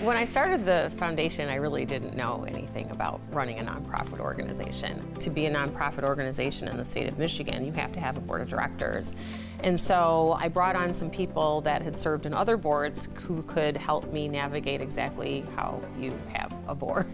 When I started the foundation, I really didn't know anything about running a nonprofit organization. To be a nonprofit organization in the state of Michigan, you have to have a board of directors. And so I brought on some people that had served in other boards who could help me navigate exactly how you have a board.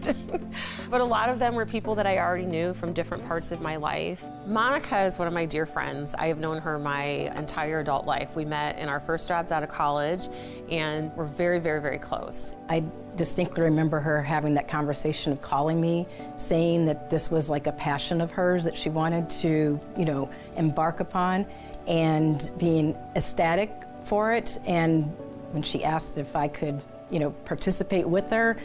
But a lot of them were people that I already knew from different parts of my life. Monica is one of my dear friends. I have known her my entire adult life. We met in our first jobs out of college, and we're very, very, very close. I distinctly remember her having that conversation of calling me, saying that this was like a passion of hers that she wanted to, embark upon, and being ecstatic for it. And when she asked if I could, participate with her,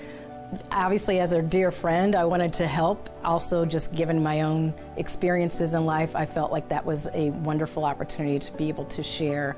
obviously as her dear friend, I wanted to help. Also, just given my own experiences in life, I felt like that was a wonderful opportunity to be able to share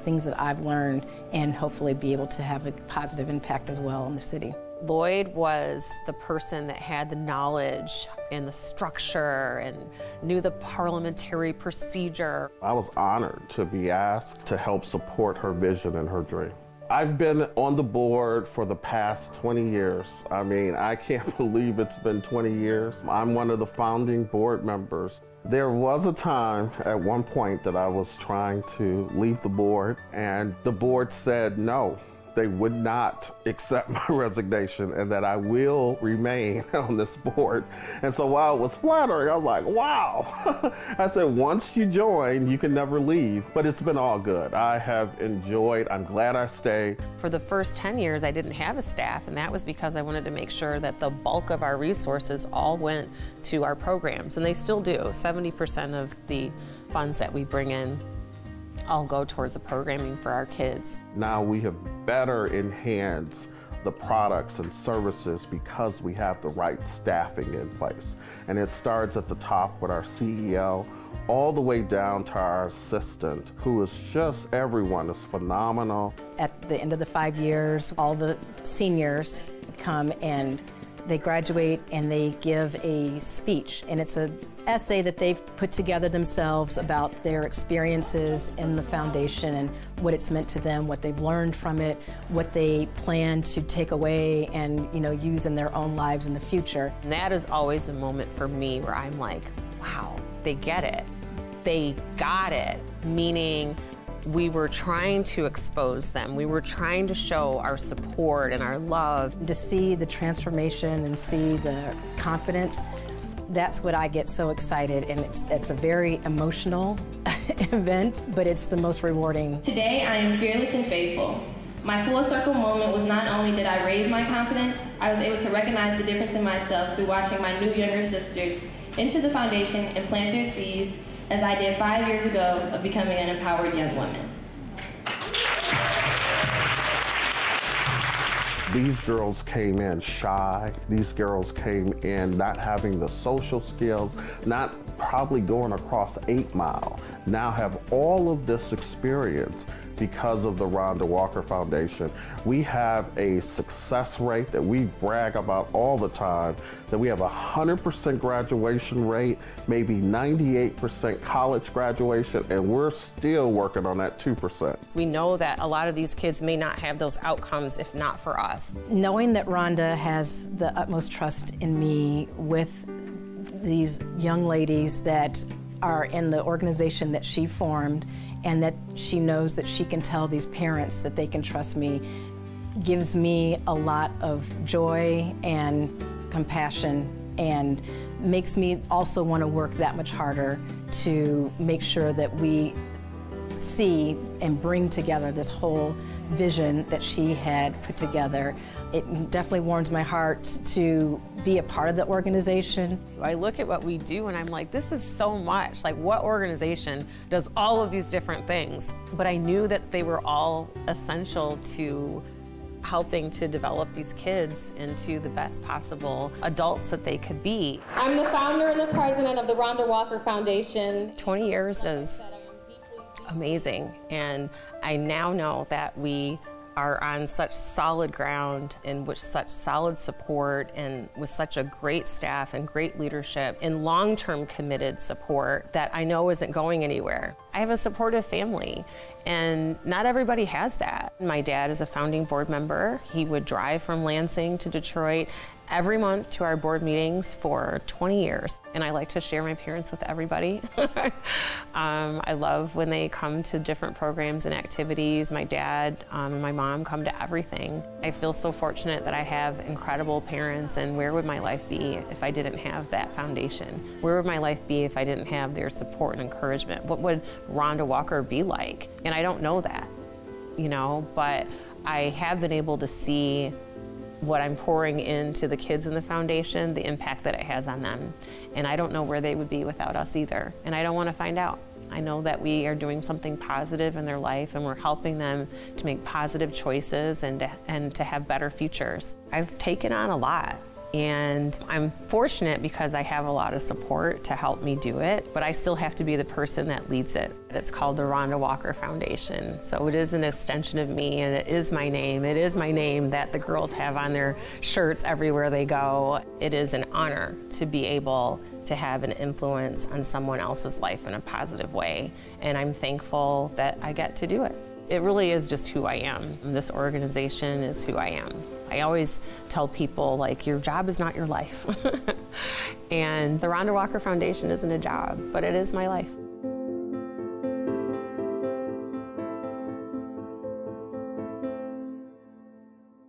things that I've learned and hopefully be able to have a positive impact as well in the city. Lloyd was the person that had the knowledge and the structure and knew the parliamentary procedure. I was honored to be asked to help support her vision and her dream. I've been on the board for the past 20 years. I mean, I can't believe it's been 20 years. I'm one of the founding board members. There was a time at one point that I was trying to leave the board, and the board said no. They would not accept my resignation and that I will remain on this board. And so while it was flattering, I was like, wow. I said, once you join, you can never leave. But it's been all good. I have enjoyed, I'm glad I stayed. For the first 10 years, I didn't have a staff, and that was because I wanted to make sure that the bulk of our resources all went to our programs, and they still do. 70% of the funds that we bring in all go towards the programming for our kids. Now we have better enhanced the products and services because we have the right staffing in place. And it starts at the top with our CEO, all the way down to our assistant, who is just, everyone is phenomenal. At the end of the 5 years, all the seniors come and they graduate and they give a speech, and it's an essay that they've put together themselves about their experiences in the foundation and what it's meant to them, what they've learned from it, what they plan to take away and use in their own lives in the future. And that is always a moment for me where I'm like, wow, they get it. They got it, meaning we were trying to expose them. We were trying to show our support and our love. To see the transformation and see the confidence, that's what I get so excited, and it's a very emotional event, but it's the most rewarding. Today, I am fearless and faithful. My full circle moment was not only did I raise my confidence, I was able to recognize the difference in myself through watching my new younger sisters enter the foundation and plant their seeds, as I did 5 years ago, of becoming an empowered young woman. These girls came in shy. These girls came in not having the social skills, not probably going across 8 Mile. Now have all of this experience because of the Rhonda Walker Foundation. We have a success rate that we brag about all the time, that we have 100% graduation rate, maybe 98% college graduation, and we're still working on that 2%. We know that a lot of these kids may not have those outcomes if not for us. Knowing that Rhonda has the utmost trust in me with these young ladies that are in the organization that she formed, and that she knows that she can tell these parents that they can trust me, gives me a lot of joy and compassion, and makes me also want to work that much harder to make sure that we see and bring together this whole vision that she had put together. It definitely warms my heart to be a part of the organization. I look at what we do and I'm like, this is so much. Like, what organization does all of these different things? But I knew that they were all essential to helping to develop these kids into the best possible adults that they could be. I'm the founder and the president of the Rhonda Walker Foundation. 20 years is amazing, and I now know that we are on such solid ground and with such solid support and with such a great staff and great leadership and long-term committed support that I know isn't going anywhere. I have a supportive family, and not everybody has that. My dad is a founding board member. He would drive from Lansing to Detroit every month to our board meetings for 20 years. And I like to share my parents with everybody. I love when they come to different programs and activities. My dad and my mom come to everything. I feel so fortunate that I have incredible parents, and where would my life be if I didn't have that foundation? Where would my life be if I didn't have their support and encouragement? What would Rhonda Walker be like? And I don't know that, you know, but I have been able to see what I'm pouring into the kids in the foundation, the impact that it has on them. And I don't know where they would be without us either. And I don't want to find out. I know that we are doing something positive in their life, and we're helping them to make positive choices and to have better futures. I've taken on a lot, and I'm fortunate because I have a lot of support to help me do it, but I still have to be the person that leads it. It's called the Rhonda Walker Foundation. So it is an extension of me, and it is my name. It is my name that the girls have on their shirts everywhere they go. It is an honor to be able to have an influence on someone else's life in a positive way, and I'm thankful that I get to do it. It really is just who I am. This organization is who I am. I always tell people, like, your job is not your life. And the Rhonda Walker Foundation isn't a job, but it is my life.